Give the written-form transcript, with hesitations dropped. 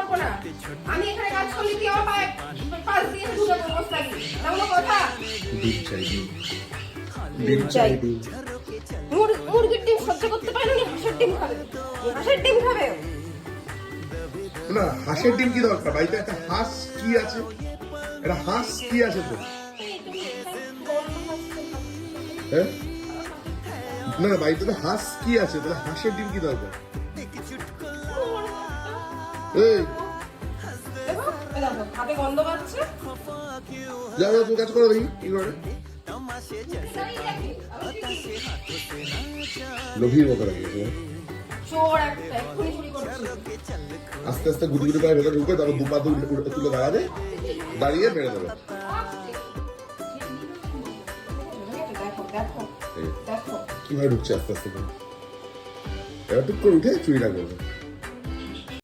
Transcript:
করবো না। আমি এখানে কাজ করলে কি আমার পাশ দিয়ে ঢুকে বসে থাকি? এমন কথা? ডিম চাই, ডিম চাই। মুরগির ডিম সহ্য করতে পারে না, হাঁসের ডিম খাবে। হাঁসের ডিম খাবে। না, হাঁসের ডিম কি দরকার? বাড়িতে একটা হাঁস কি আছে? একটা হাঁস কি আছে তো? হ্যাঁ? না না, বাড়িতে তো হাঁস কি আছে? তাহলে হাঁসের ডিম কি দরকার? এই দেখো হাতে গন্ধ পাচ্ছে। যাও যাও, তুমি কাজ করো দেখি কি করে। লোভীর মতো লাগে। চোর একটা, এক্ষুনি চুরি করছে। আস্তে আস্তে গুটি গুটি পায়ে ভেতরে ঢুকে, তারপর দুপা তুলে দাঁড়াবে, দাঁড়িয়ে মেরে দেবে। দেখো দেখো দেখো। কিভাবে ঢুকছে আস্তে আস্তে করে। এবার টুক করে উঠে চুরিটা করবে।